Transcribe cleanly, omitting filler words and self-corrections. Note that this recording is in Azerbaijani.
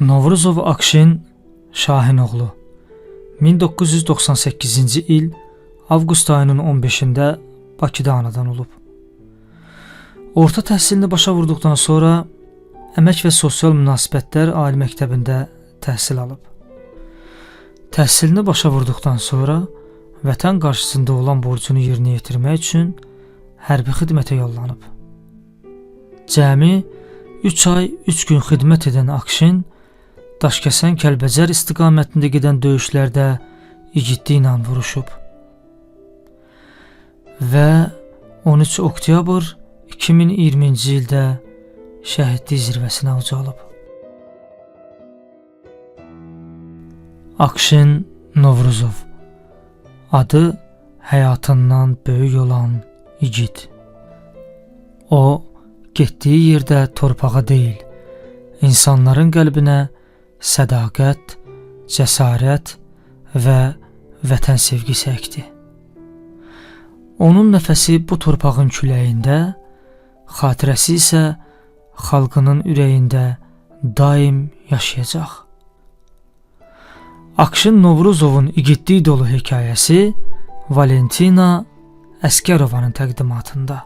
Novruzov Akşin Şahinoğlu 1998-ci il avqust ayının 15-də Bakıda anadan olub. Orta təhsilini başa vurduqdan sonra Əmək və Sosial Münasibətlər Ali Məktəbində təhsil alıb. Təhsilini başa vurduqdan sonra vətən qarşısında olan borcunu yerinə yetirmək üçün hərbi xidmətə yollanıb. Cəmi 3 ay 3 gün xidmət edən Akşin Daşkəsən Kəlbəcər istiqamətində gedən döyüşlərdə igidliklə vuruşub və 13 oktyabr 2020-ci ildə şəhidlik zirvəsinə ucalıb. Akşin Novruzov adı həyatından böyük olan igid. O, getdiyi yerdə torpağa deyil, insanların qəlbinə sədaqət, cəsarət və vətən sevgisi əkdi. Onun nəfəsi bu torpağın küləyində, xatirəsi isə xalqının ürəyində daim yaşayacaq. Akşin Novruzovun igidlik dolu hekayəsi Valentina Əskərovanın təqdimatında.